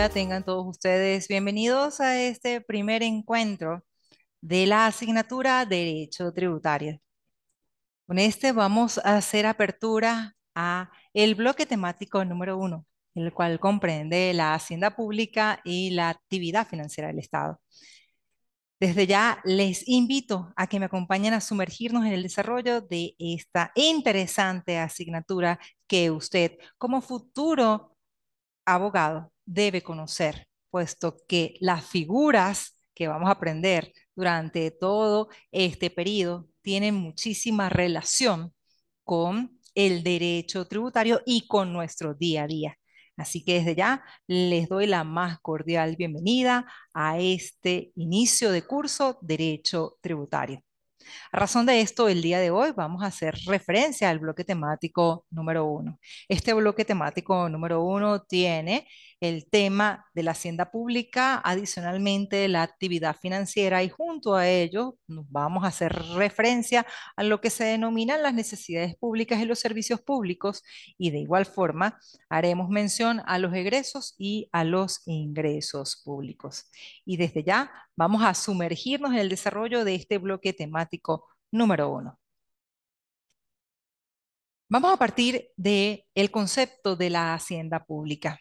día tengan todos ustedes. Bienvenidos a este primer encuentro de la asignatura Derecho Tributario. Con este vamos a hacer apertura a el bloque temático número 1, el cual comprende la hacienda pública y la actividad financiera del Estado. Desde ya les invito a que me acompañen a sumergirnos en el desarrollo de esta interesante asignatura que usted, como futuro abogado, debe conocer, puesto que las figuras que vamos a aprender durante todo este periodo tienen muchísima relación con el derecho tributario y con nuestro día a día. Así que desde ya les doy la más cordial bienvenida a este inicio de curso Derecho Tributario. A razón de esto, el día de hoy vamos a hacer referencia al bloque temático número 1. Este bloque temático número 1 tiene el tema de la hacienda pública, adicionalmente la actividad financiera y junto a ello nos vamos a hacer referencia a lo que se denominan las necesidades públicas y los servicios públicos y de igual forma haremos mención a los egresos y a los ingresos públicos. Y desde ya vamos a sumergirnos en el desarrollo de este bloque temático número 1. Vamos a partir del concepto de la hacienda pública.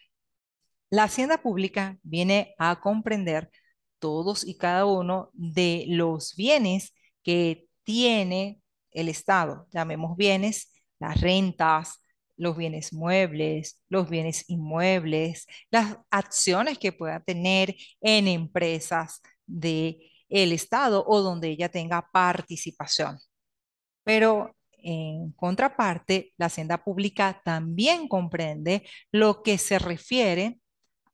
La hacienda pública viene a comprender todos y cada uno de los bienes que tiene el Estado. Llamemos bienes, las rentas, los bienes muebles, los bienes inmuebles, las acciones que pueda tener en empresas del Estado o donde ella tenga participación. Pero en contraparte, la hacienda pública también comprende lo que se refiere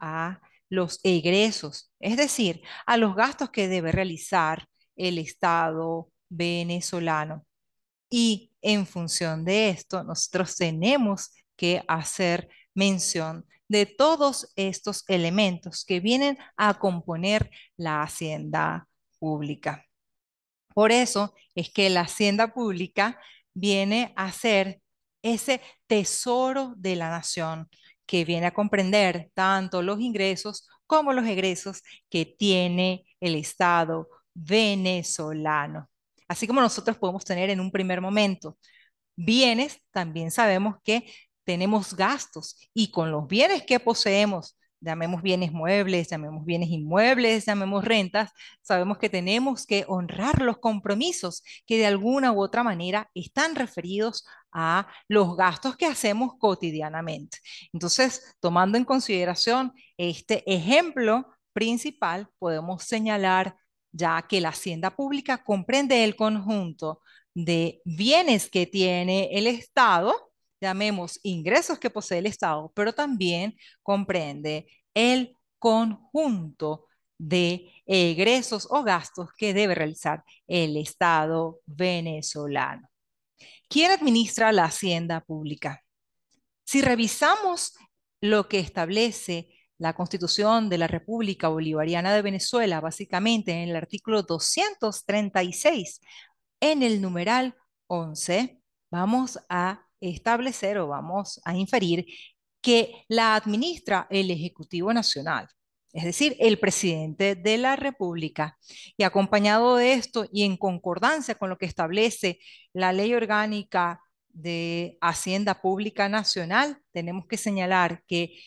a los egresos, es decir, a los gastos que debe realizar el Estado venezolano. Y en función de esto, nosotros tenemos que hacer mención de todos estos elementos que vienen a componer la hacienda pública. Por eso es que la hacienda pública viene a ser ese tesoro de la nación que viene a comprender tanto los ingresos como los egresos que tiene el Estado venezolano. Así como nosotros podemos tener en un primer momento bienes, también sabemos que tenemos gastos y con los bienes que poseemos, llamemos bienes muebles, llamemos bienes inmuebles, llamemos rentas, sabemos que tenemos que honrar los compromisos que de alguna u otra manera están referidos a los gastos que hacemos cotidianamente. Entonces, tomando en consideración este ejemplo principal, podemos señalar ya que la hacienda pública comprende el conjunto de bienes que tiene el Estado, llamemos ingresos que posee el Estado, pero también comprende el conjunto de egresos o gastos que debe realizar el Estado venezolano. ¿Quién administra la hacienda pública? Si revisamos lo que establece la Constitución de la República Bolivariana de Venezuela, básicamente en el artículo 236, en el numeral 11, vamos a establecer o vamos a inferir que la administra el Ejecutivo Nacional, es decir, el presidente de la República. Y acompañado de esto y en concordancia con lo que establece la Ley Orgánica de Hacienda Pública Nacional, tenemos que señalar que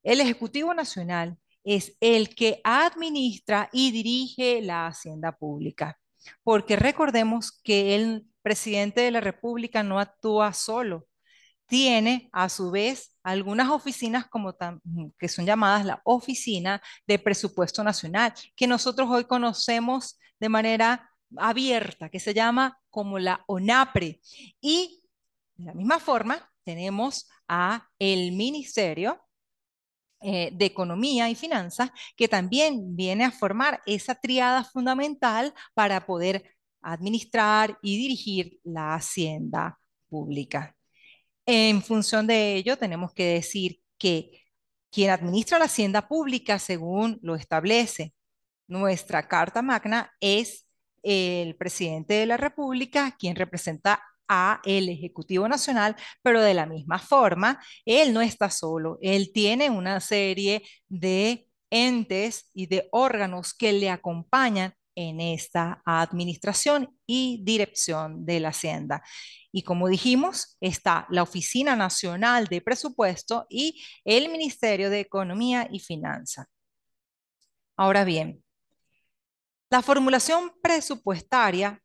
el Ejecutivo Nacional es el que administra y dirige la hacienda pública, porque recordemos que el presidente de la República no actúa solo, tiene a su vez algunas oficinas que son llamadas la Oficina de Presupuesto Nacional, que nosotros hoy conocemos de manera abierta, que se llama como la ONAPRE. Y de la misma forma tenemos a el Ministerio de Economía y Finanzas, que también viene a formar esa triada fundamental para poder administrar y dirigir la hacienda pública. En función de ello, tenemos que decir que quien administra la hacienda pública, según lo establece nuestra Carta Magna, es el presidente de la República, quien representa a el Ejecutivo Nacional, pero de la misma forma, él no está solo, él tiene una serie de entes y de órganos que le acompañan en esta administración y dirección de la Hacienda. Y como dijimos, está la Oficina Nacional de Presupuesto y el Ministerio de Economía y Finanzas. Ahora bien, la formulación presupuestaria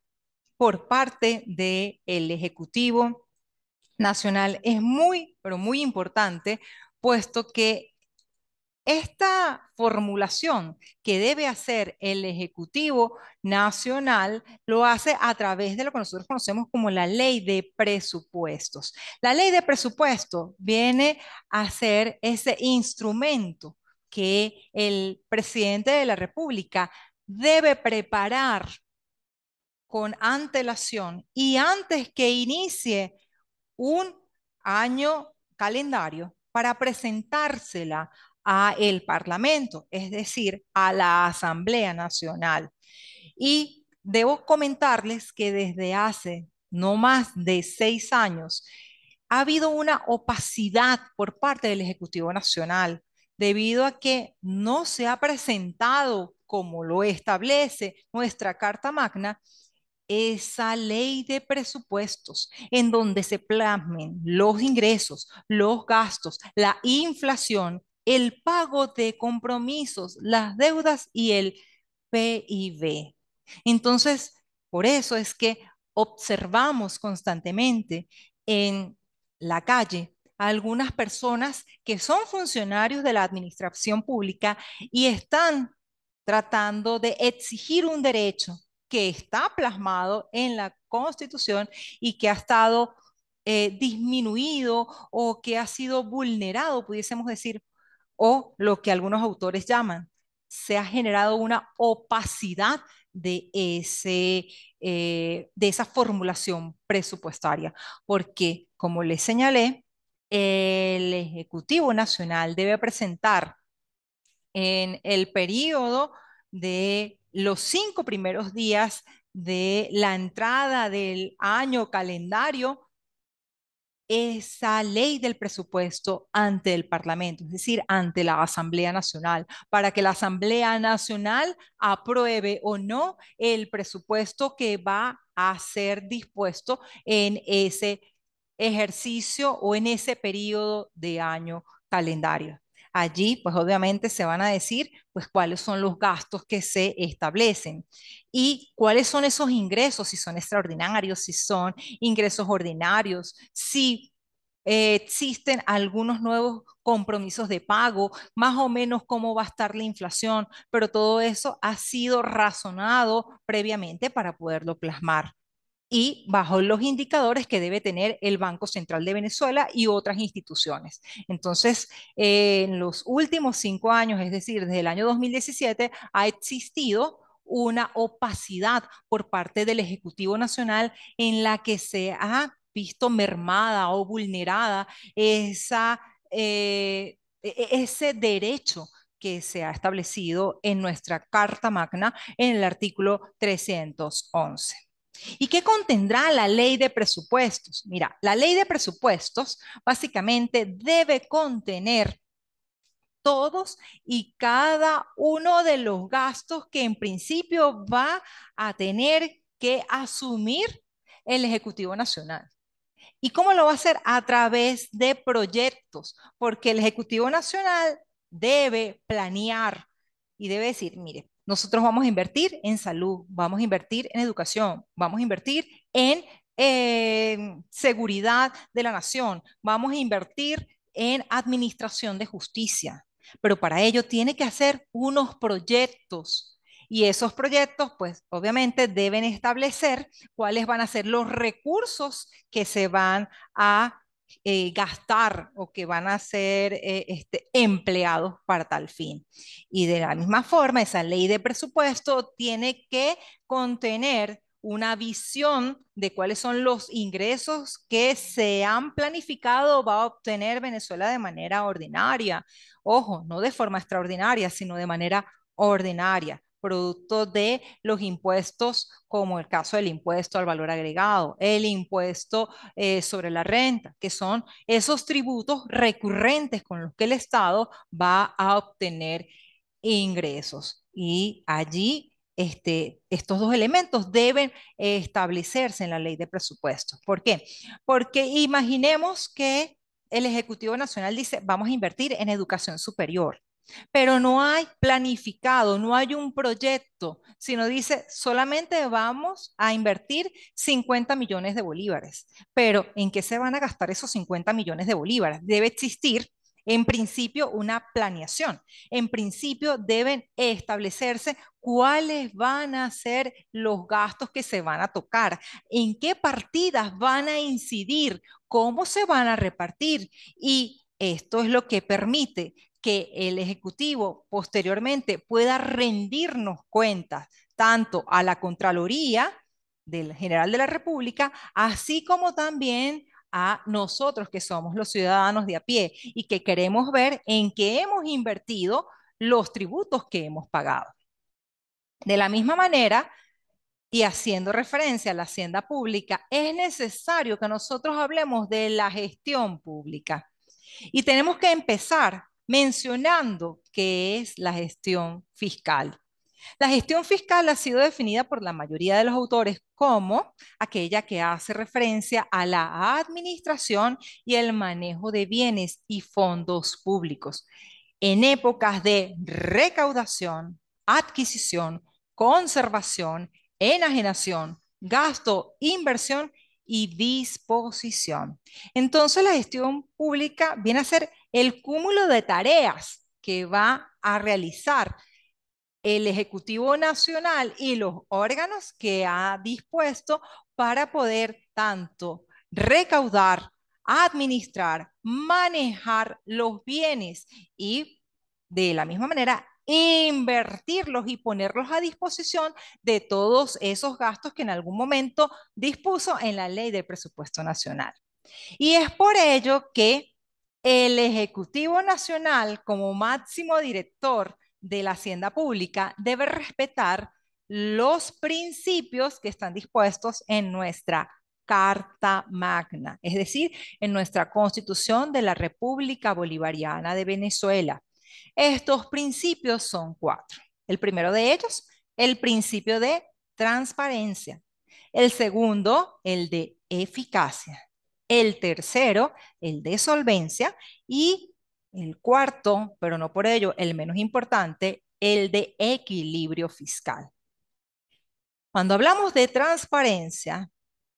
por parte del Ejecutivo Nacional es muy, pero muy importante, puesto que esta formulación que debe hacer el Ejecutivo Nacional lo hace a través de lo que nosotros conocemos como la Ley de Presupuestos. La Ley de Presupuestos viene a ser ese instrumento que el presidente de la República debe preparar con antelación y antes que inicie un año calendario para presentársela a el Parlamento, es decir, a la Asamblea Nacional. Y debo comentarles que desde hace no más de 6 años ha habido una opacidad por parte del Ejecutivo Nacional debido a que no se ha presentado, como lo establece nuestra Carta Magna, esa ley de presupuestos en donde se plasmen los ingresos, los gastos, la inflación, el pago de compromisos, las deudas y el PIB. Entonces, por eso es que observamos constantemente en la calle a algunas personas que son funcionarios de la administración pública y están tratando de exigir un derecho que está plasmado en la Constitución y que ha estado disminuido o que ha sido vulnerado, pudiésemos decir, o lo que algunos autores llaman, se ha generado una opacidad de esa formulación presupuestaria, porque, como les señalé, el Ejecutivo Nacional debe presentar en el periodo de los 5 primeros días de la entrada del año calendario esa ley del presupuesto ante el Parlamento, es decir, ante la Asamblea Nacional, para que la Asamblea Nacional apruebe o no el presupuesto que va a ser dispuesto en ese ejercicio o en ese periodo de año calendario. Allí, pues obviamente se van a decir, pues cuáles son los gastos que se establecen y cuáles son esos ingresos, si son extraordinarios, si son ingresos ordinarios, si existen algunos nuevos compromisos de pago, más o menos cómo va a estar la inflación, pero todo eso ha sido razonado previamente para poderlo plasmar y bajo los indicadores que debe tener el Banco Central de Venezuela y otras instituciones. Entonces, en los últimos 5 años, es decir, desde el año 2017, ha existido una opacidad por parte del Ejecutivo Nacional en la que se ha visto mermada o vulnerada ese derecho que se ha establecido en nuestra Carta Magna en el artículo 311. ¿Y qué contendrá la ley de presupuestos? Mira, la ley de presupuestos básicamente debe contener todos y cada uno de los gastos que en principio va a tener que asumir el Ejecutivo Nacional. ¿Y cómo lo va a hacer? A través de proyectos, porque el Ejecutivo Nacional debe planear y debe decir, mire, nosotros vamos a invertir en salud, vamos a invertir en educación, vamos a invertir en seguridad de la nación, vamos a invertir en administración de justicia, pero para ello tiene que hacer unos proyectos. Y esos proyectos, pues obviamente deben establecer cuáles van a ser los recursos que se van a gastar o que van a ser empleados para tal fin. Y de la misma forma, esa ley de presupuesto tiene que contener una visión de cuáles son los ingresos que se han planificado va a obtener Venezuela de manera ordinaria. Ojo, no de forma extraordinaria, sino de manera ordinaria, producto de los impuestos, como el caso del impuesto al valor agregado, el impuesto sobre la renta, que son esos tributos recurrentes con los que el Estado va a obtener ingresos. Y allí estos dos elementos deben establecerse en la ley de presupuestos. ¿Por qué? Porque imaginemos que el Ejecutivo Nacional dice, vamos a invertir en educación superior, pero no hay planificado, no hay un proyecto, sino dice, solamente vamos a invertir 50 millones de bolívares. Pero ¿en qué se van a gastar esos 50 millones de bolívares? Debe existir en principio una planeación. En principio deben establecerse cuáles van a ser los gastos que se van a tocar, en qué partidas van a incidir, cómo se van a repartir. Y esto es lo que permite que el Ejecutivo posteriormente pueda rendirnos cuentas tanto a la Contraloría del General de la República, así como también a nosotros que somos los ciudadanos de a pie y que queremos ver en qué hemos invertido los tributos que hemos pagado. De la misma manera, y haciendo referencia a la hacienda pública, es necesario que nosotros hablemos de la gestión pública. Y tenemos que empezar mencionando qué es la gestión fiscal. La gestión fiscal ha sido definida por la mayoría de los autores como aquella que hace referencia a la administración y el manejo de bienes y fondos públicos en épocas de recaudación, adquisición, conservación, enajenación, gasto, inversión y disposición. Entonces, la gestión pública viene a ser el cúmulo de tareas que va a realizar el Ejecutivo Nacional y los órganos que ha dispuesto para poder tanto recaudar, administrar, manejar los bienes y de la misma manera invertirlos y ponerlos a disposición de todos esos gastos que en algún momento dispuso en la ley del presupuesto nacional. Y es por ello que el Ejecutivo Nacional, como máximo director de la Hacienda Pública, debe respetar los principios que están dispuestos en nuestra Carta Magna, es decir, en nuestra Constitución de la República Bolivariana de Venezuela. Estos principios son cuatro. El primero de ellos, el principio de transparencia. El segundo, el de eficacia. El tercero, el de solvencia. Y el cuarto, pero no por ello el menos importante, el de equilibrio fiscal. Cuando hablamos de transparencia,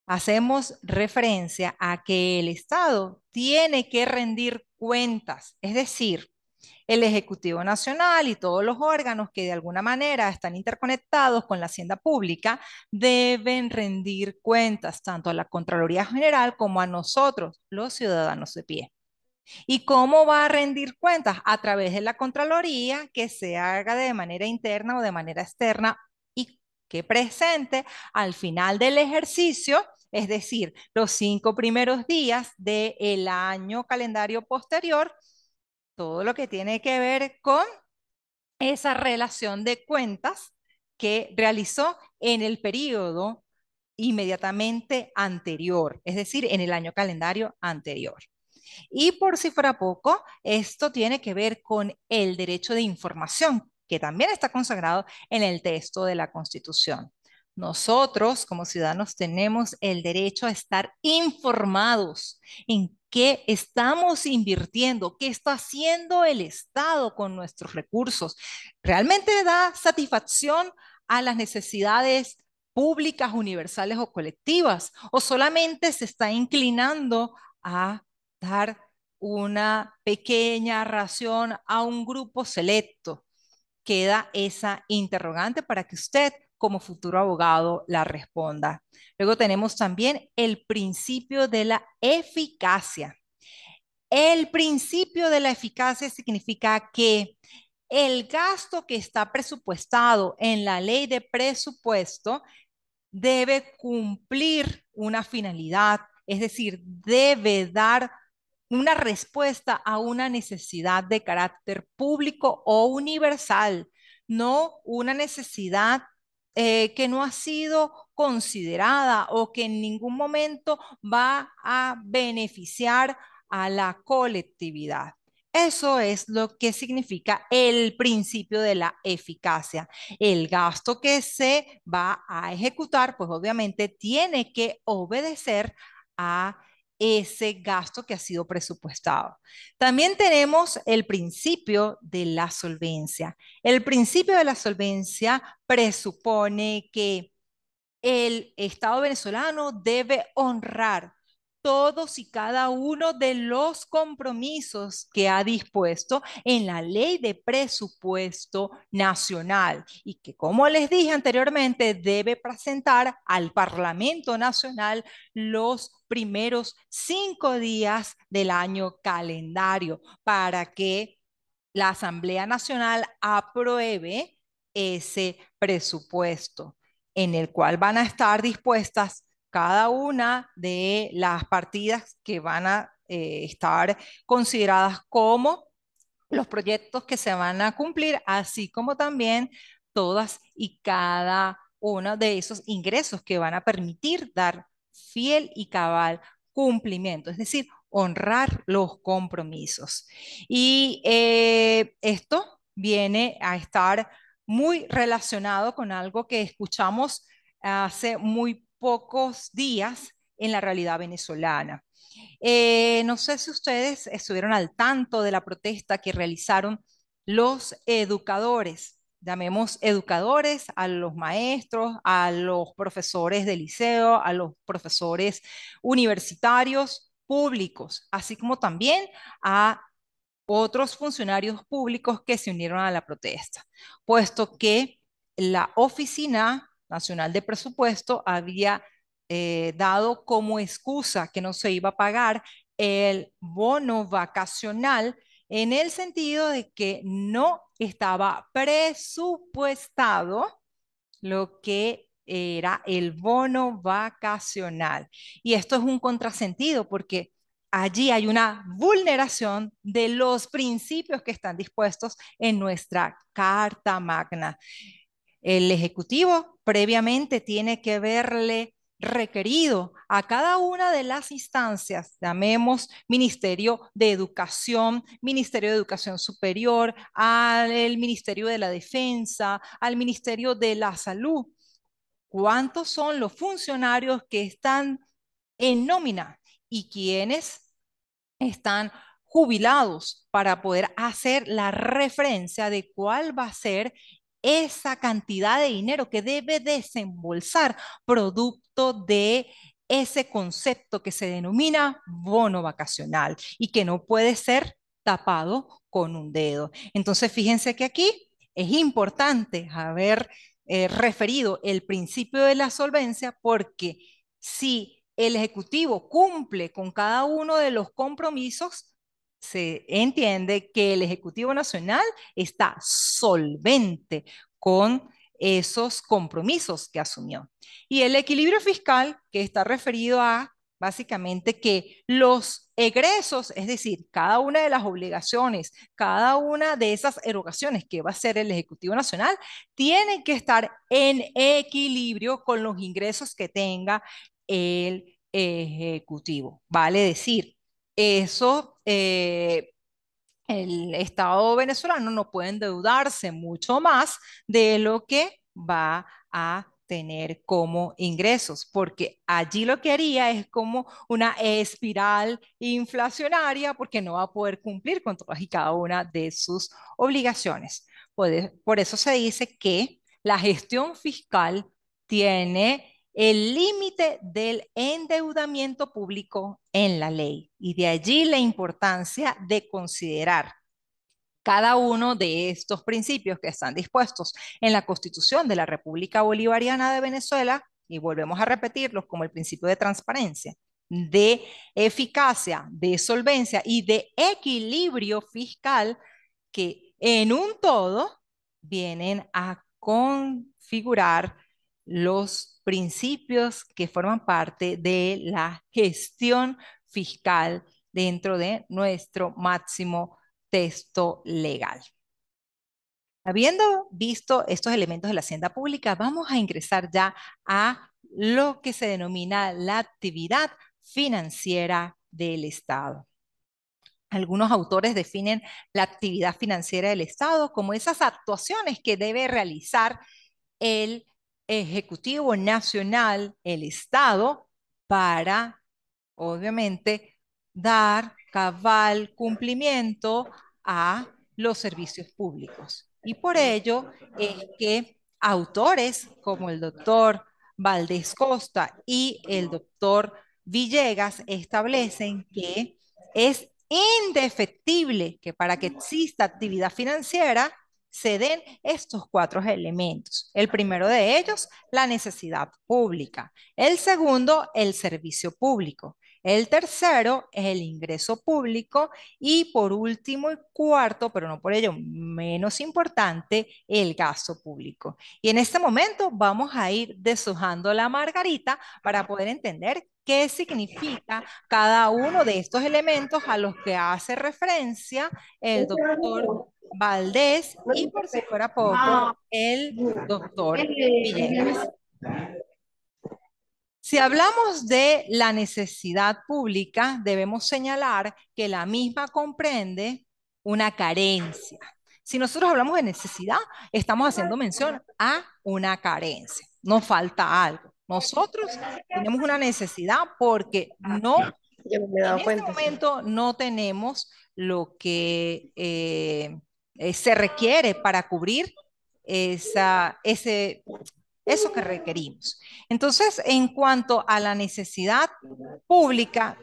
hacemos referencia a que el Estado tiene que rendir cuentas, es decir, el Ejecutivo Nacional y todos los órganos que de alguna manera están interconectados con la hacienda pública deben rendir cuentas tanto a la Contraloría General como a nosotros, los ciudadanos de pie. ¿Y cómo va a rendir cuentas? A través de la Contraloría, que se haga de manera interna o de manera externa y que presente al final del ejercicio, es decir, los 5 primeros días del año calendario posterior, todo lo que tiene que ver con esa relación de cuentas que realizó en el periodo inmediatamente anterior, es decir, en el año calendario anterior. Y por si fuera poco, esto tiene que ver con el derecho de información, que también está consagrado en el texto de la Constitución. Nosotros, como ciudadanos, tenemos el derecho a estar informados en qué estamos invirtiendo, qué está haciendo el Estado con nuestros recursos. ¿Realmente da satisfacción a las necesidades públicas, universales o colectivas? ¿O solamente se está inclinando a dar una pequeña ración a un grupo selecto? Queda esa interrogante para que usted, como futuro abogado, la responda. Luego tenemos también el principio de la eficacia. El principio de la eficacia significa que el gasto que está presupuestado en la ley de presupuesto debe cumplir una finalidad, es decir, debe dar una respuesta a una necesidad de carácter público o universal, no una necesidad que no ha sido considerada o que en ningún momento va a beneficiar a la colectividad. Eso es lo que significa el principio de la eficacia. El gasto que se va a ejecutar, pues obviamente tiene que obedecer a ese gasto que ha sido presupuestado. También tenemos el principio de la solvencia. El principio de la solvencia presupone que el Estado venezolano debe honrar todos y cada uno de los compromisos que ha dispuesto en la ley de presupuesto nacional y que, como les dije anteriormente, debe presentar al Parlamento Nacional los primeros 5 días del año calendario para que la Asamblea Nacional apruebe ese presupuesto en el cual van a estar dispuestas cada una de las partidas que van a estar consideradas como los proyectos que se van a cumplir, así como también todas y cada uno de esos ingresos que van a permitir dar fiel y cabal cumplimiento, es decir, honrar los compromisos. Y esto viene a estar muy relacionado con algo que escuchamos hace muy pocos días en la realidad venezolana. No sé si ustedes estuvieron al tanto de la protesta que realizaron los educadores. Llamemos educadores a los maestros, a los profesores de liceo, a los profesores universitarios públicos, así como también a otros funcionarios públicos que se unieron a la protesta, puesto que la Oficina Nacional de Presupuesto había dado como excusa que no se iba a pagar el bono vacacional en el sentido de que no estaba presupuestado lo que era el bono vacacional. Y esto es un contrasentido porque allí hay una vulneración de los principios que están dispuestos en nuestra Carta Magna. El Ejecutivo previamente tiene que verle requerido a cada una de las instancias, llamemos Ministerio de Educación Superior, al Ministerio de la Defensa, al Ministerio de la Salud, cuántos son los funcionarios que están en nómina y quiénes están jubilados para poder hacer la referencia de cuál va a ser esa cantidad de dinero que debe desembolsar producto de ese concepto que se denomina bono vacacional y que no puede ser tapado con un dedo. Entonces, fíjense que aquí es importante haber referido el principio de la solvencia porque si el Ejecutivo cumple con cada uno de los compromisos, se entiende que el Ejecutivo Nacional está solvente con esos compromisos que asumió. Y el equilibrio fiscal, que está referido a básicamente que los egresos, es decir, cada una de las obligaciones, cada una de esas erogaciones que va a hacer el Ejecutivo Nacional, tienen que estar en equilibrio con los ingresos que tenga el Ejecutivo. Vale decir, eso, el Estado venezolano no puede endeudarse mucho más de lo que va a tener como ingresos, porque allí lo que haría es como una espiral inflacionaria, porque no va a poder cumplir con todas y cada una de sus obligaciones. Por eso se dice que la gestión fiscal tiene el límite del endeudamiento público en la ley y de allí la importancia de considerar cada uno de estos principios que están dispuestos en la Constitución de la República Bolivariana de Venezuela, y volvemos a repetirlos como el principio de transparencia, de eficacia, de solvencia y de equilibrio fiscal, que en un todo vienen a configurar los principios que forman parte de la gestión fiscal dentro de nuestro máximo texto legal. Habiendo visto estos elementos de la hacienda pública, vamos a ingresar ya a lo que se denomina la actividad financiera del Estado. Algunos autores definen la actividad financiera del Estado como esas actuaciones que debe realizar el Ejecutivo Nacional, el Estado, para, obviamente, dar cabal cumplimiento a los servicios públicos. Y por ello es que autores como el doctor Valdés Costa y el doctor Villegas establecen que es indefectible que para que exista actividad financiera se den estos cuatro elementos. El primero de ellos, la necesidad pública. El segundo, el servicio público. El tercero es el ingreso público y por último y cuarto, pero no por ello menos importante, el gasto público. Y en este momento vamos a ir deshojando la margarita para poder entender qué significa cada uno de estos elementos a los que hace referencia el doctor Valdés y por si fuera poco, el doctor Villegas. Si hablamos de la necesidad pública, debemos señalar que la misma comprende una carencia. Si nosotros hablamos de necesidad, estamos haciendo mención a una carencia. Nos falta algo. Nosotros tenemos una necesidad porque Yo no me he en dado este cuenta. momento no tenemos lo que se requiere para cubrir eso que requerimos. Entonces, en cuanto a la necesidad pública,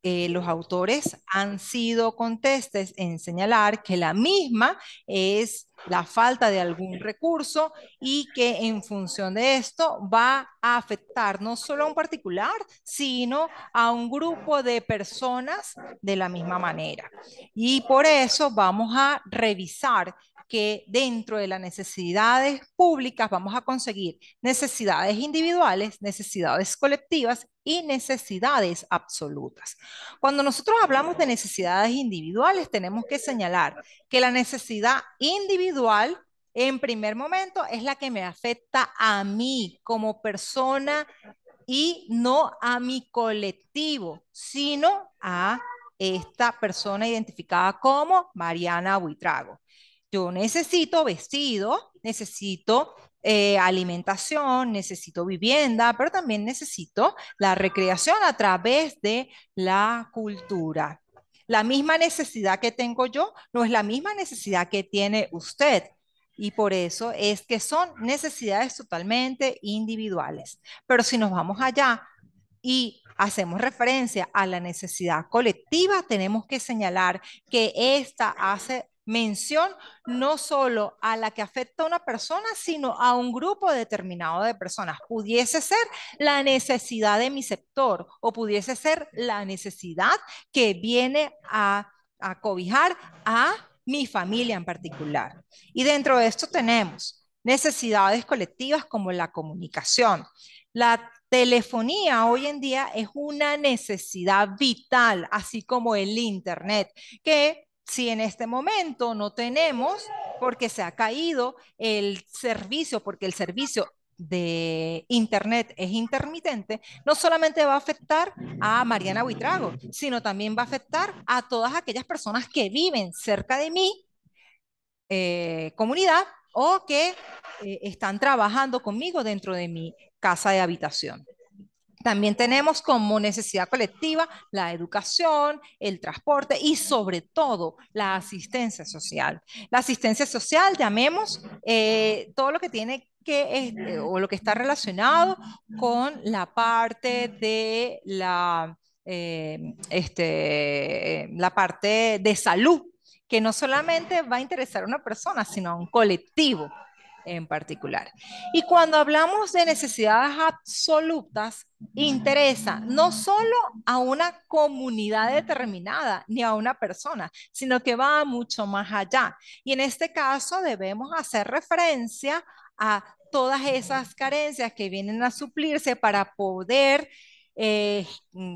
los autores han sido contestes en señalar que la misma es la falta de algún recurso y que en función de esto va a afectar no solo a un particular, sino a un grupo de personas de la misma manera. Y por eso vamos a revisar que dentro de las necesidades públicas vamos a conseguir necesidades individuales, necesidades colectivas y necesidades absolutas. Cuando nosotros hablamos de necesidades individuales, tenemos que señalar que la necesidad individual, en primer momento, es la que me afecta a mí como persona y no a mi colectivo, sino a esta persona identificada como Mariana Buitrago. Yo necesito vestido, necesito alimentación, necesito vivienda, pero también necesito la recreación a través de la cultura. La misma necesidad que tengo yo no es la misma necesidad que tiene usted. Y por eso es que son necesidades totalmente individuales. Pero si nos vamos allá y hacemos referencia a la necesidad colectiva, tenemos que señalar que esta hace mención no solo a la que afecta a una persona, sino a un grupo determinado de personas. Pudiese ser la necesidad de mi sector o pudiese ser la necesidad que viene a cobijar a mi familia en particular. Y dentro de esto tenemos necesidades colectivas como la comunicación. La telefonía hoy en día es una necesidad vital, así como el Internet, que si en este momento no tenemos, porque se ha caído el servicio, porque el servicio de Internet es intermitente, no solamente va a afectar a Mariana Buitrago, sino también va a afectar a todas aquellas personas que viven cerca de mi comunidad o que están trabajando conmigo dentro de mi casa de habitación. También tenemos como necesidad colectiva la educación, el transporte y sobre todo la asistencia social. La asistencia social, llamemos todo lo que tiene que, o lo que está relacionado con la parte de la parte de salud, que no solamente va a interesar a una persona, sino a un colectivo en particular. Y cuando hablamos de necesidades absolutas, interesa no solo a una comunidad determinada ni a una persona, sino que va mucho más allá. Y en este caso debemos hacer referencia a todas esas carencias que vienen a suplirse para poder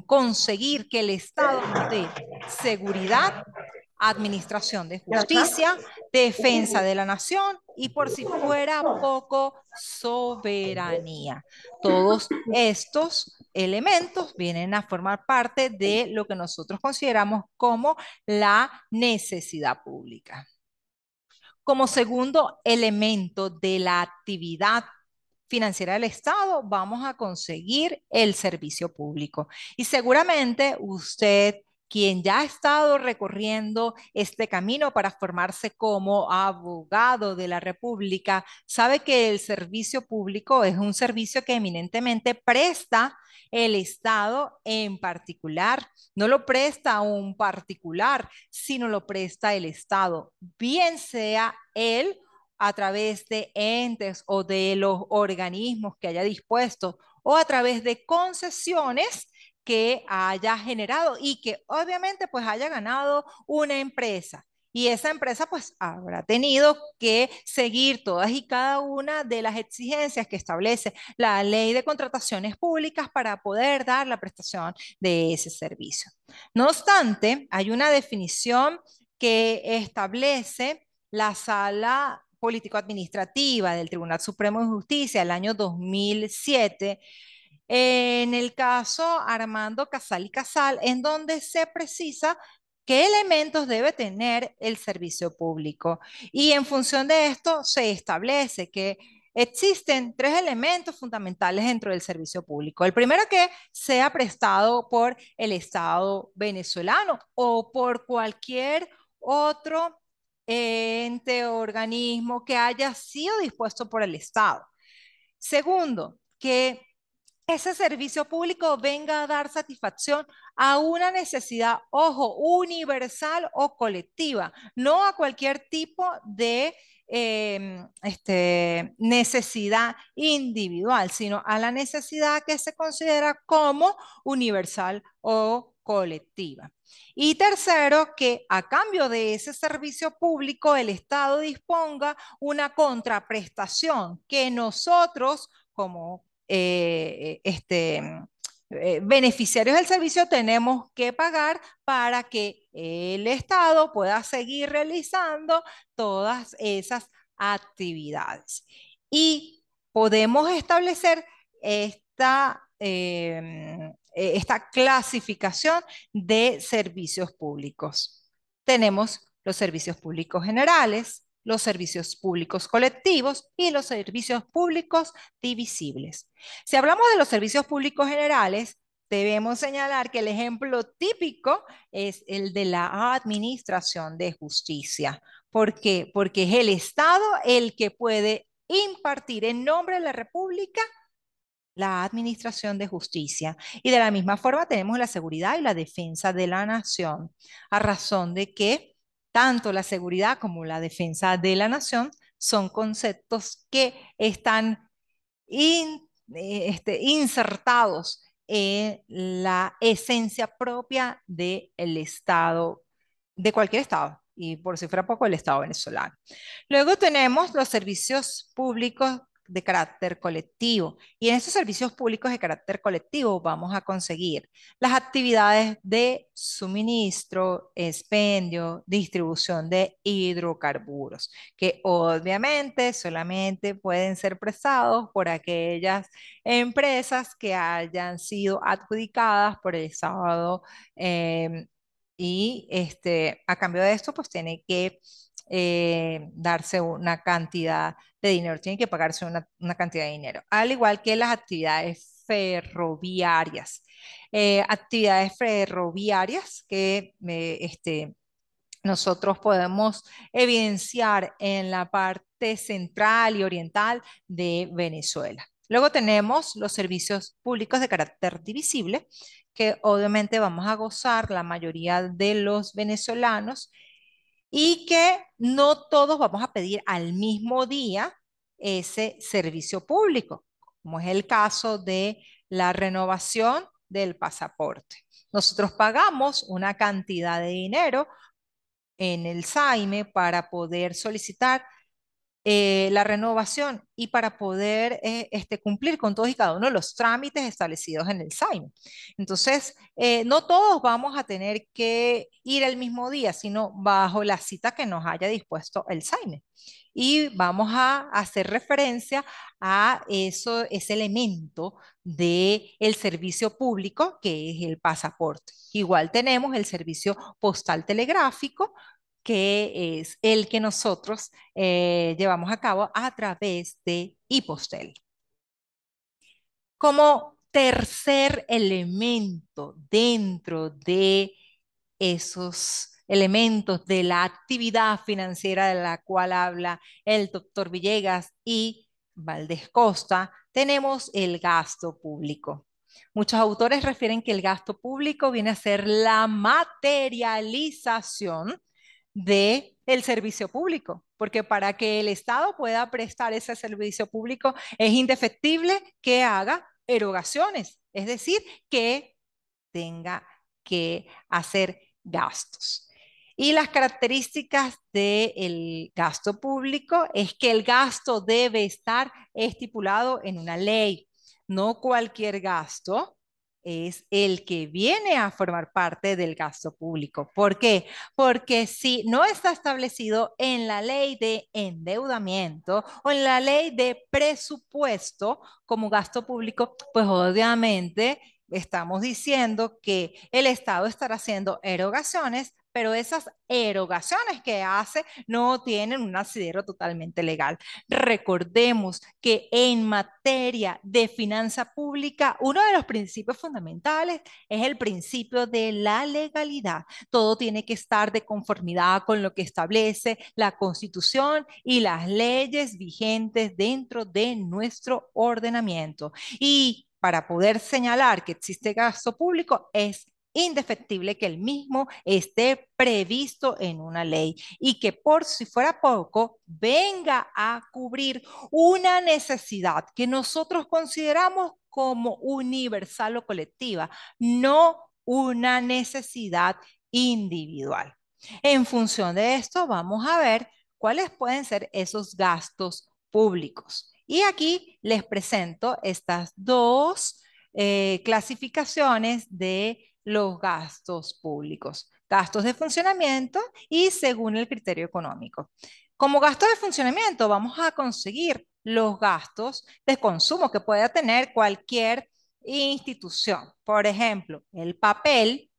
conseguir que el Estado nos dé seguridad, administración de Ajá. justicia, defensa de la nación y por si fuera poco, soberanía. Todos estos elementos vienen a formar parte de lo que nosotros consideramos como la necesidad pública. Como segundo elemento de la actividad financiera del Estado, vamos a conseguir el servicio público. Y seguramente usted, quien ya ha estado recorriendo este camino para formarse como abogado de la República, sabe que el servicio público es un servicio que eminentemente presta el Estado en particular. No lo presta un particular, sino lo presta el Estado, bien sea él a través de entes o de los organismos que haya dispuesto o a través de concesiones que haya generado y que obviamente pues haya ganado una empresa. Y esa empresa pues habrá tenido que seguir todas y cada una de las exigencias que establece la ley de contrataciones públicas para poder dar la prestación de ese servicio. No obstante, hay una definición que establece la sala político-administrativa del Tribunal Supremo de Justicia del año 2007, en el caso Armando Casal y Casal, en donde se precisa qué elementos debe tener el servicio público. Y en función de esto se establece que existen tres elementos fundamentales dentro del servicio público. El primero, que sea prestado por el Estado venezolano o por cualquier otro ente o organismo que haya sido dispuesto por el Estado. Segundo, que ese servicio público venga a dar satisfacción a una necesidad, ojo, universal o colectiva, no a cualquier tipo de necesidad individual, sino a la necesidad que se considera como universal o colectiva. Y tercero, que a cambio de ese servicio público el Estado disponga una contraprestación que nosotros como beneficiarios del servicio tenemos que pagar para que el Estado pueda seguir realizando todas esas actividades. Y podemos establecer esta clasificación de servicios públicos. Tenemos los servicios públicos generales, los servicios públicos colectivos y los servicios públicos divisibles. Si hablamos de los servicios públicos generales, debemos señalar que el ejemplo típico es el de la administración de justicia. ¿Por qué? Porque es el Estado el que puede impartir en nombre de la República la administración de justicia. Y de la misma forma tenemos la seguridad y la defensa de la nación, a razón de que tanto la seguridad como la defensa de la nación son conceptos que están insertados en la esencia propia del Estado, de cualquier Estado, y por si fuera poco, el Estado venezolano. Luego tenemos los servicios públicos de carácter colectivo. Y en estos servicios públicos de carácter colectivo vamos a conseguir las actividades de suministro, expendio, distribución de hidrocarburos, que obviamente solamente pueden ser prestados por aquellas empresas que hayan sido adjudicadas por el Estado y a cambio de esto, pues tiene que darse una cantidad de dinero, tiene que pagarse una cantidad de dinero, al igual que las actividades ferroviarias. Actividades ferroviarias que nosotros podemos evidenciar en la parte central y oriental de Venezuela. Luego tenemos los servicios públicos de carácter divisible, que obviamente vamos a gozar la mayoría de los venezolanos y que no todos vamos a pedir al mismo día ese servicio público, como es el caso de la renovación del pasaporte. Nosotros pagamos una cantidad de dinero en el SAIME para poder solicitar la renovación y para poder cumplir con todos y cada uno de los trámites establecidos en el SAIME. Entonces, no todos vamos a tener que ir el mismo día, sino bajo la cita que nos haya dispuesto el SAIME. Y vamos a hacer referencia a ese elemento del servicio público que es el pasaporte. Igual tenemos el servicio postal telegráfico, que es el que nosotros llevamos a cabo a través de Hipostel. Como tercer elemento dentro de esos elementos de la actividad financiera de la cual habla el doctor Villegas y Valdés Costa, tenemos el gasto público. Muchos autores refieren que el gasto público viene a ser la materialización de el servicio público, porque para que el Estado pueda prestar ese servicio público es indefectible que haga erogaciones, es decir, que tenga que hacer gastos. Y las características del gasto público es que el gasto debe estar estipulado en una ley. No cualquier gasto es el que viene a formar parte del gasto público. ¿Por qué? Porque si no está establecido en la ley de endeudamiento o en la ley de presupuesto como gasto público, pues obviamente estamos diciendo que el Estado estará haciendo erogaciones, pero esas erogaciones que hace no tienen un asidero totalmente legal. Recordemos que en materia de finanza pública, uno de los principios fundamentales es el principio de la legalidad. Todo tiene que estar de conformidad con lo que establece la Constitución y las leyes vigentes dentro de nuestro ordenamiento. Y para poder señalar que existe gasto público es indefectible que el mismo esté previsto en una ley y que por si fuera poco venga a cubrir una necesidad que nosotros consideramos como universal o colectiva, no una necesidad individual. En función de esto, vamos a ver cuáles pueden ser esos gastos públicos. Y aquí les presento estas dos clasificaciones de los gastos públicos. Gastos de funcionamiento y según el criterio económico. Como gasto de funcionamiento vamos a conseguir los gastos de consumo que pueda tener cualquier institución. Por ejemplo, el papel,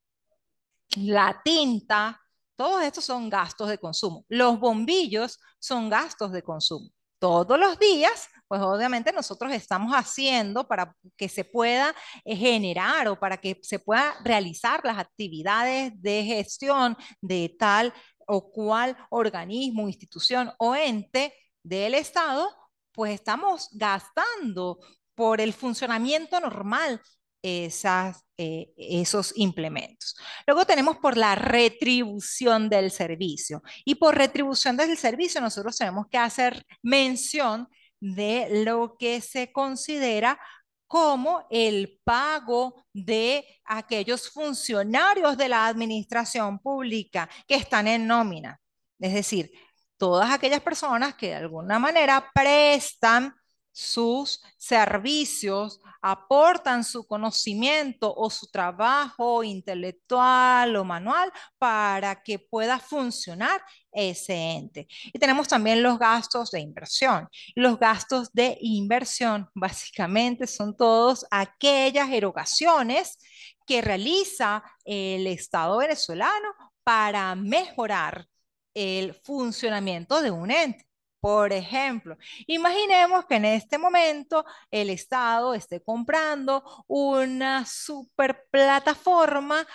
la tinta, todos estos son gastos de consumo. Los bombillos son gastos de consumo. Todos los días, pues obviamente nosotros estamos haciendo para que se pueda generar o para que se pueda realizar las actividades de gestión de tal o cual organismo, institución o ente del Estado, pues estamos gastando por el funcionamiento normal esos implementos. Luego tenemos por la retribución del servicio. Y por retribución del servicio nosotros tenemos que hacer mención de lo que se considera como el pago de aquellos funcionarios de la administración pública que están en nómina. Es decir, todas aquellas personas que de alguna manera prestan sus servicios, aportan su conocimiento o su trabajo intelectual o manual para que pueda funcionar ese ente. Y tenemos también los gastos de inversión. Los gastos de inversión básicamente son todas aquellas erogaciones que realiza el Estado venezolano para mejorar el funcionamiento de un ente. Por ejemplo, imaginemos que en este momento el Estado esté comprando una super plataforma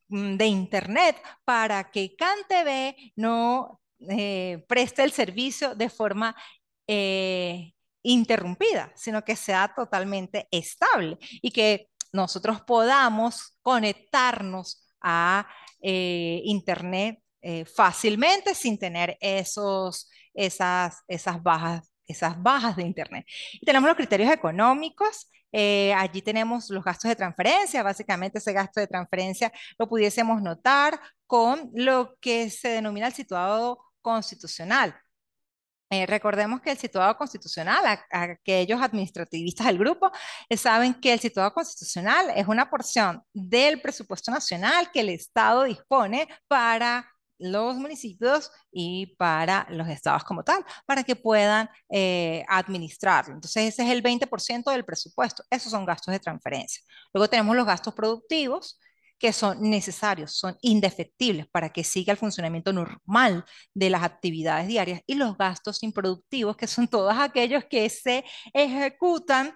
de Internet para que CanTV no preste el servicio de forma interrumpida, sino que sea totalmente estable y que nosotros podamos conectarnos a Internet fácilmente sin tener esas bajas de Internet. Y tenemos los criterios económicos. Allí tenemos los gastos de transferencia. Básicamente ese gasto de transferencia lo pudiésemos notar con lo que se denomina el situado constitucional. Recordemos que el situado constitucional, aquellos administrativistas del grupo, saben que el situado constitucional es una porción del presupuesto nacional que el Estado dispone para los municipios y para los estados como tal, para que puedan administrarlo. Entonces, ese es el 20% del presupuesto. Esos son gastos de transferencia. Luego tenemos los gastos productivos, que son necesarios, son indefectibles para que siga el funcionamiento normal de las actividades diarias, y los gastos improductivos, que son todos aquellos que se ejecutan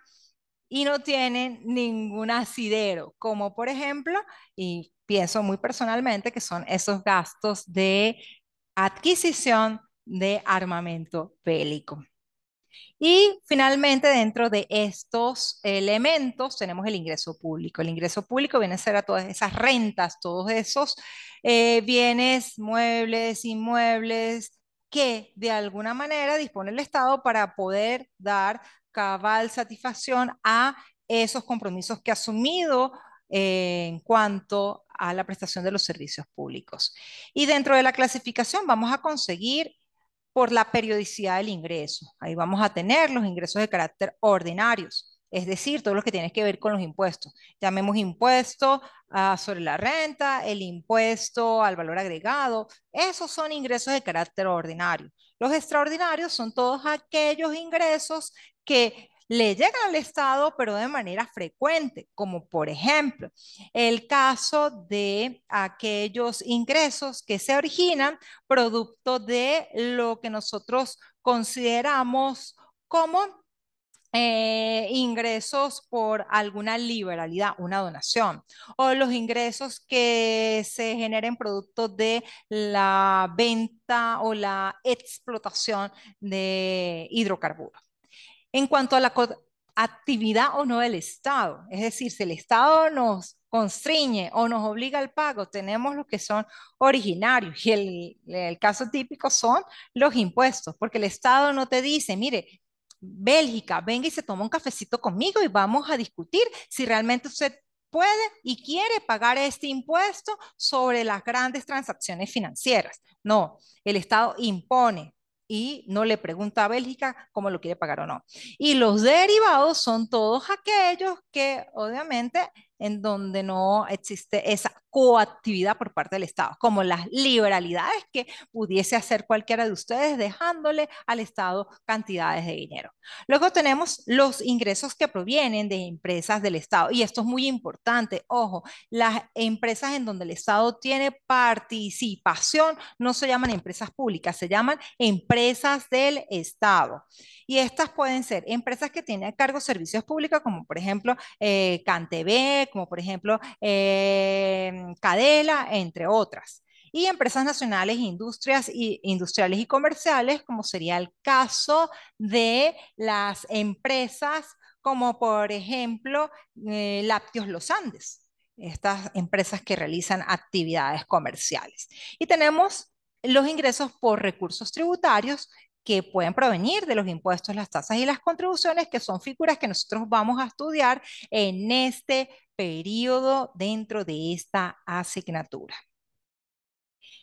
y no tienen ningún asidero, como por ejemplo, y pienso muy personalmente que son esos gastos de adquisición de armamento bélico. Y finalmente, dentro de estos elementos tenemos el ingreso público. El ingreso público viene a ser a todas esas rentas, todos esos bienes, muebles, inmuebles, que de alguna manera dispone el Estado para poder dar cabal satisfacción a esos compromisos que ha asumido en cuanto a la prestación de los servicios públicos. Y dentro de la clasificación vamos a conseguir por la periodicidad del ingreso. Ahí vamos a tener los ingresos de carácter ordinarios, es decir, todo lo que tiene que ver con los impuestos. Llamemos impuesto sobre la renta, el impuesto al valor agregado. Esos son ingresos de carácter ordinario. Los extraordinarios son todos aquellos ingresos que le llegan al Estado, pero de manera frecuente, como por ejemplo el caso de aquellos ingresos que se originan producto de lo que nosotros consideramos como ingresos por alguna liberalidad, una donación, o los ingresos que se generen producto de la venta o la explotación de hidrocarburos. En cuanto a la actividad o no del Estado, es decir, si el Estado nos constriñe o nos obliga al pago, tenemos los que son originarios, y el caso típico son los impuestos, porque el Estado no te dice, mire, Bélgica, venga y se toma un cafecito conmigo y vamos a discutir si realmente usted puede y quiere pagar este impuesto sobre las grandes transacciones financieras. No, el Estado impone y no le pregunta a Bélgica cómo lo quiere pagar o no. Y los derivados son todos aquellos que obviamente en donde no existe esa coactividad por parte del Estado, como las liberalidades que pudiese hacer cualquiera de ustedes dejándole al Estado cantidades de dinero. Luego tenemos los ingresos que provienen de empresas del Estado, y esto es muy importante. Ojo, las empresas en donde el Estado tiene participación no se llaman empresas públicas, se llaman empresas del Estado. Y estas pueden ser empresas que tienen a cargo servicios públicos, como por ejemplo CanTV, como por ejemplo Cadela, entre otras. Y empresas nacionales, industriales y comerciales, como sería el caso de las empresas como por ejemplo Lácteos Los Andes, estas empresas que realizan actividades comerciales. Y tenemos los ingresos por recursos tributarios, que pueden provenir de los impuestos, las tasas y las contribuciones, que son figuras que nosotros vamos a estudiar en este periodo dentro de esta asignatura.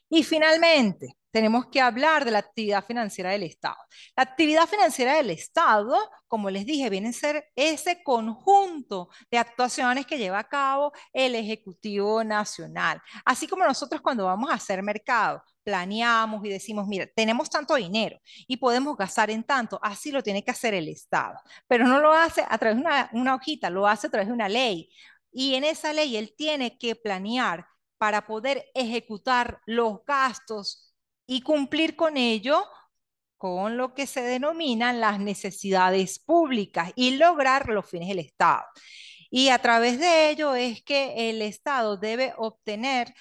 Y finalmente, tenemos que hablar de la actividad financiera del Estado. La actividad financiera del Estado, como les dije, viene a ser ese conjunto de actuaciones que lleva a cabo el Ejecutivo Nacional. Así como nosotros cuando vamos a hacer mercado, planeamos y decimos, mira, tenemos tanto dinero y podemos gastar en tanto, así lo tiene que hacer el Estado. Pero no lo hace a través de una hojita, lo hace a través de una ley. Y en esa ley él tiene que planear para poder ejecutar los gastos y cumplir con ello, con lo que se denominan las necesidades públicas y lograr los fines del Estado. Y a través de ello es que el Estado debe obtener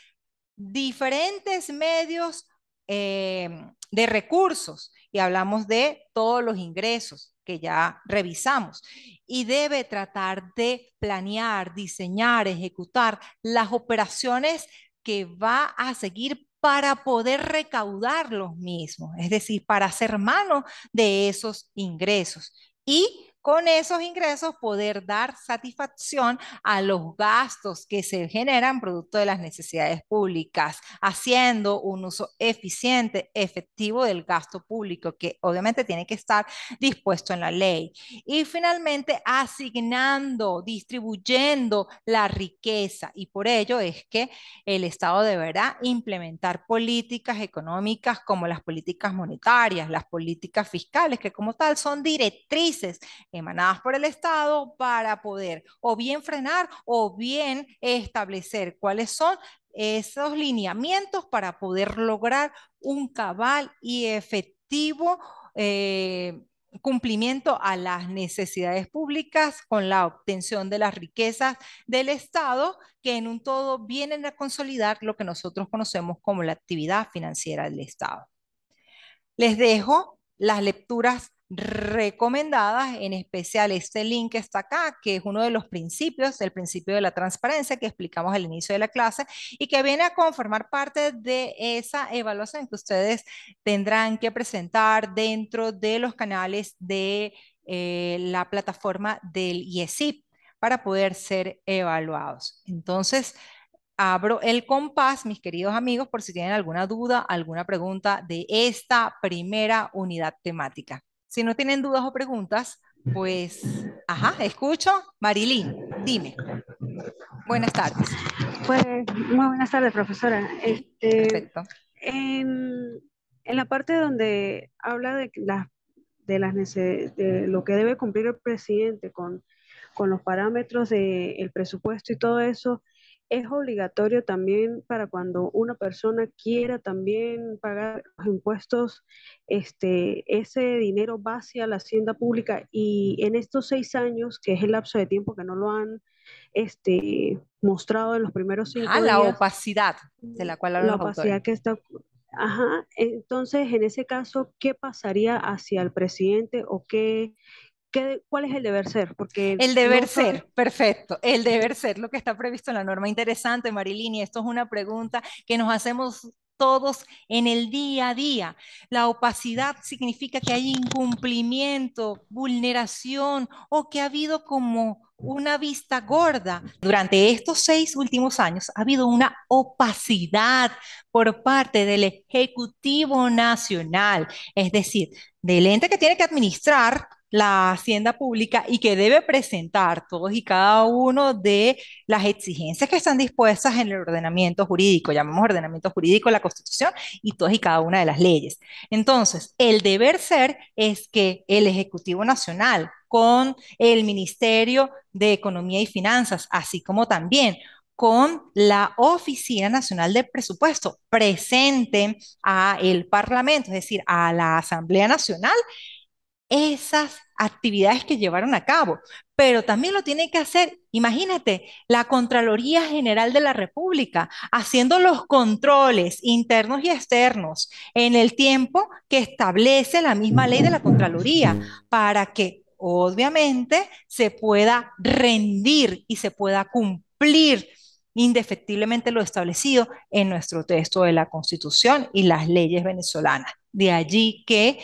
diferentes medios de recursos, y hablamos de todos los ingresos que ya revisamos, y debe tratar de planear, diseñar, ejecutar las operaciones que va a seguir para poder recaudar los mismos, es decir, para hacer mano de esos ingresos y con esos ingresos poder dar satisfacción a los gastos que se generan producto de las necesidades públicas, haciendo un uso eficiente, efectivo del gasto público, que obviamente tiene que estar dispuesto en la ley. Y finalmente, asignando, distribuyendo la riqueza. Y por ello es que el Estado deberá implementar políticas económicas como las políticas monetarias, las políticas fiscales, que como tal son directrices emanadas por el Estado para poder o bien frenar o bien establecer cuáles son esos lineamientos para poder lograr un cabal y efectivo cumplimiento a las necesidades públicas con la obtención de las riquezas del Estado, que en un todo vienen a consolidar lo que nosotros conocemos como la actividad financiera del Estado. Les dejo las lecturas recomendadas, en especial este link que está acá, que es uno de los principios, el principio de la transparencia que explicamos al inicio de la clase y que viene a conformar parte de esa evaluación que ustedes tendrán que presentar dentro de los canales de la plataforma del IESIP para poder ser evaluados. Entonces, abro el compás, mis queridos amigos, por si tienen alguna duda, alguna pregunta de esta primera unidad temática. Si no tienen dudas o preguntas, pues, ajá, escucho. Marilyn, dime. Buenas tardes. Pues muy buenas tardes, profesora. Perfecto. En, en la parte donde habla de lo que debe cumplir el presidente con los parámetros del presupuesto y todo eso, es obligatorio también para cuando una persona quiera también pagar los impuestos, ese dinero va hacia la hacienda pública y en estos 6 años, que es el lapso de tiempo que no lo han mostrado en los primeros Ajá, cinco la días, opacidad de la cual hablan la los autores. opacidad que está. Ajá, entonces en ese caso, ¿qué pasaría hacia el presidente o cuál es el deber ser? Porque El no deber sabe. ser, perfecto. El deber ser, lo que está previsto en la norma. Interesante, Marilini. Esto es una pregunta que nos hacemos todos en el día a día. La opacidad significa que hay incumplimiento, vulneración o que ha habido como una vista gorda. Durante estos 6 últimos años ha habido una opacidad por parte del Ejecutivo Nacional, es decir, del ente que tiene que administrar la hacienda pública y que debe presentar todos y cada uno de las exigencias que están dispuestas en el ordenamiento jurídico, llamamos ordenamiento jurídico la Constitución y todas y cada una de las leyes. Entonces, el deber ser es que el Ejecutivo Nacional con el Ministerio de Economía y Finanzas, así como también con la Oficina Nacional de Presupuesto, presenten a el Parlamento, es decir, a la Asamblea Nacional, esas actividades que llevaron a cabo, pero también lo tiene que hacer, imagínate, la Contraloría General de la República, haciendo los controles internos y externos en el tiempo que establece la misma ley de la Contraloría, para que obviamente se pueda rendir y se pueda cumplir indefectiblemente lo establecido en nuestro texto de la Constitución y las leyes venezolanas. De allí que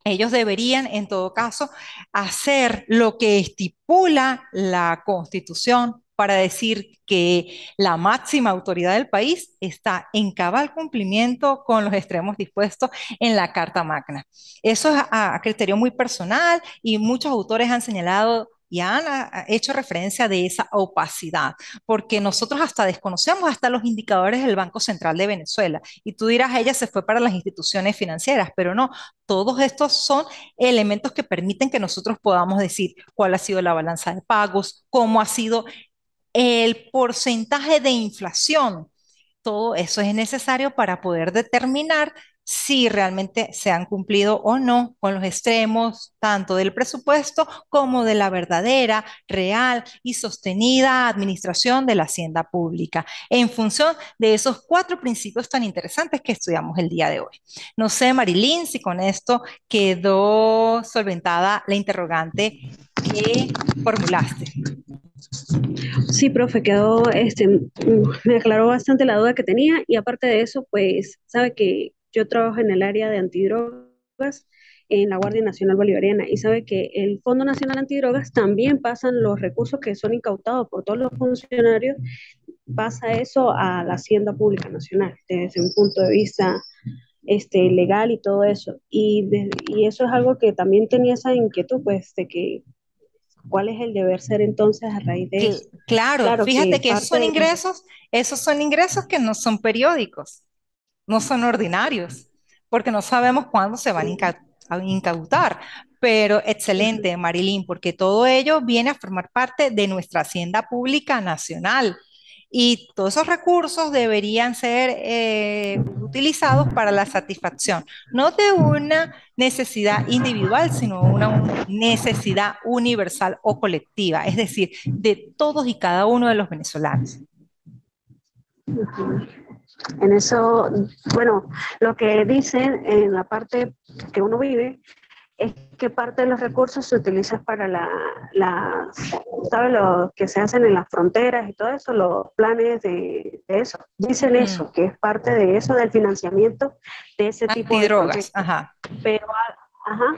ellos deberían, en todo caso, hacer lo que estipula la Constitución para decir que la máxima autoridad del país está en cabal cumplimiento con los extremos dispuestos en la Carta Magna. Eso es a criterio muy personal y muchos autores han señalado y han hecho referencia de esa opacidad, porque nosotros hasta desconocemos hasta los indicadores del Banco Central de Venezuela. Y tú dirás, ella se fue para las instituciones financieras, pero no, todos estos son elementos que permiten que nosotros podamos decir cuál ha sido la balanza de pagos, cómo ha sido el porcentaje de inflación. Todo eso es necesario para poder determinar si realmente se han cumplido o no con los extremos tanto del presupuesto como de la verdadera, real y sostenida administración de la hacienda pública, en función de esos 4 principios tan interesantes que estudiamos el día de hoy. No sé, Marilyn, si con esto quedó solventada la interrogante que formulaste. Sí, profe, me aclaró bastante la duda que tenía y aparte de eso, pues sabe que yo trabajo en el área de antidrogas, en la Guardia Nacional Bolivariana y sabe que el Fondo Nacional Antidrogas también pasan los recursos que son incautados por todos los funcionarios, pasa eso a la Hacienda Pública Nacional desde un punto de vista legal y todo eso. Y eso es algo que también tenía esa inquietud, pues, de que cuál es el deber ser entonces a raíz de eso. Claro, Claro fíjate que que parte de... esos son ingresos que no son periódicos, no son ordinarios, porque no sabemos cuándo se van a incautar. Pero excelente, Marilyn, porque todo ello viene a formar parte de nuestra hacienda pública nacional. Y todos esos recursos deberían ser utilizados para la satisfacción, no de una necesidad individual, sino una necesidad universal o colectiva, es decir, de todos y cada uno de los venezolanos. En eso, bueno, lo que dicen en la parte que uno vive es que parte de los recursos se utiliza para ¿sabes? Lo que se hacen en las fronteras y todo eso, los planes de eso. Dicen eso, que es parte de eso, del financiamiento de ese tipo de Antidrogas, proyectos. ajá. Pero, ajá,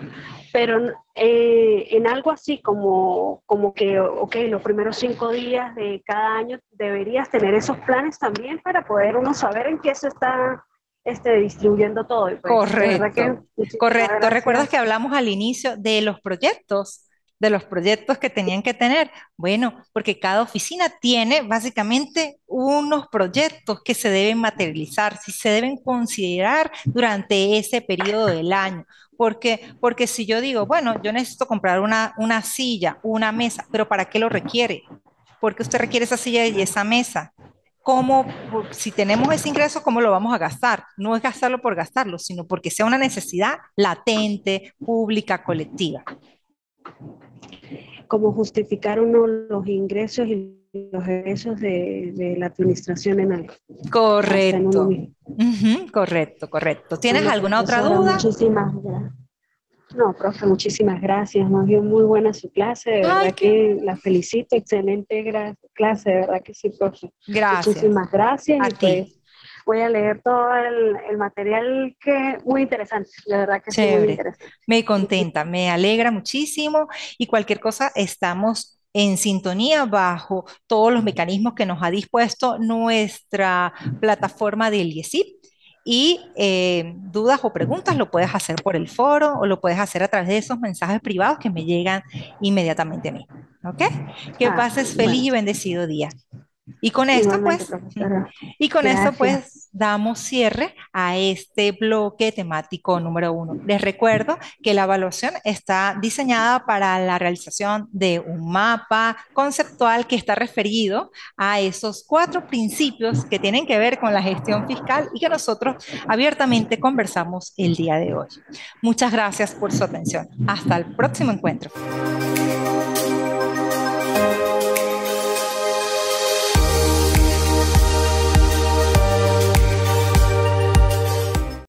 pero en algo así como que, ok, los primeros 5 días de cada año deberías tener esos planes también para poder uno saber en qué se está distribuyendo todo. Y pues, de verdad que Correcto, muchísimas correcto. ¿Recuerdas que gracias. hablamos al inicio de los proyectos que tenían que tener? Bueno, porque cada oficina tiene básicamente unos proyectos que se deben materializar, si se deben considerar durante ese periodo del año. Porque si yo digo, bueno, yo necesito comprar una silla, una mesa, pero ¿para qué lo requiere? ¿Por qué usted requiere esa silla y esa mesa? ¿Cómo, si tenemos ese ingreso, cómo lo vamos a gastar? No es gastarlo por gastarlo, sino porque sea una necesidad latente, pública, colectiva. Como justificar uno los ingresos y los egresos de la administración en algo, hasta en uno Correcto. mismo. Ujú, correcto, correcto. ¿Tienes Bueno, alguna otra profesora, duda? muchísimas gracias. No, profe, muchísimas gracias. Nos dio muy buena su clase, de Ay, verdad qué que la felicito. Excelente clase, de verdad que sí, profe. gracias. Muchísimas gracias A y ti. pues voy a leer todo el material que muy interesante, de verdad que sí, muy Chévere. interesante. Me Muchísimas contenta, me alegra muchísimo y cualquier cosa estamos en sintonía bajo todos los mecanismos que nos ha dispuesto nuestra plataforma del IESIP. Y dudas o preguntas lo puedes hacer por el foro o lo puedes hacer a través de esos mensajes privados que me llegan inmediatamente a mí. ¿Ok? Que pases feliz bueno, y bendecido día. Y con esto, igualmente, pues, profesora. y con esto, Gracias. pues, damos cierre a este bloque temático número 1. Les recuerdo que la evaluación está diseñada para la realización de un mapa conceptual que está referido a esos 4 principios que tienen que ver con la gestión fiscal y que nosotros abiertamente conversamos el día de hoy. Muchas gracias por su atención. Hasta el próximo encuentro.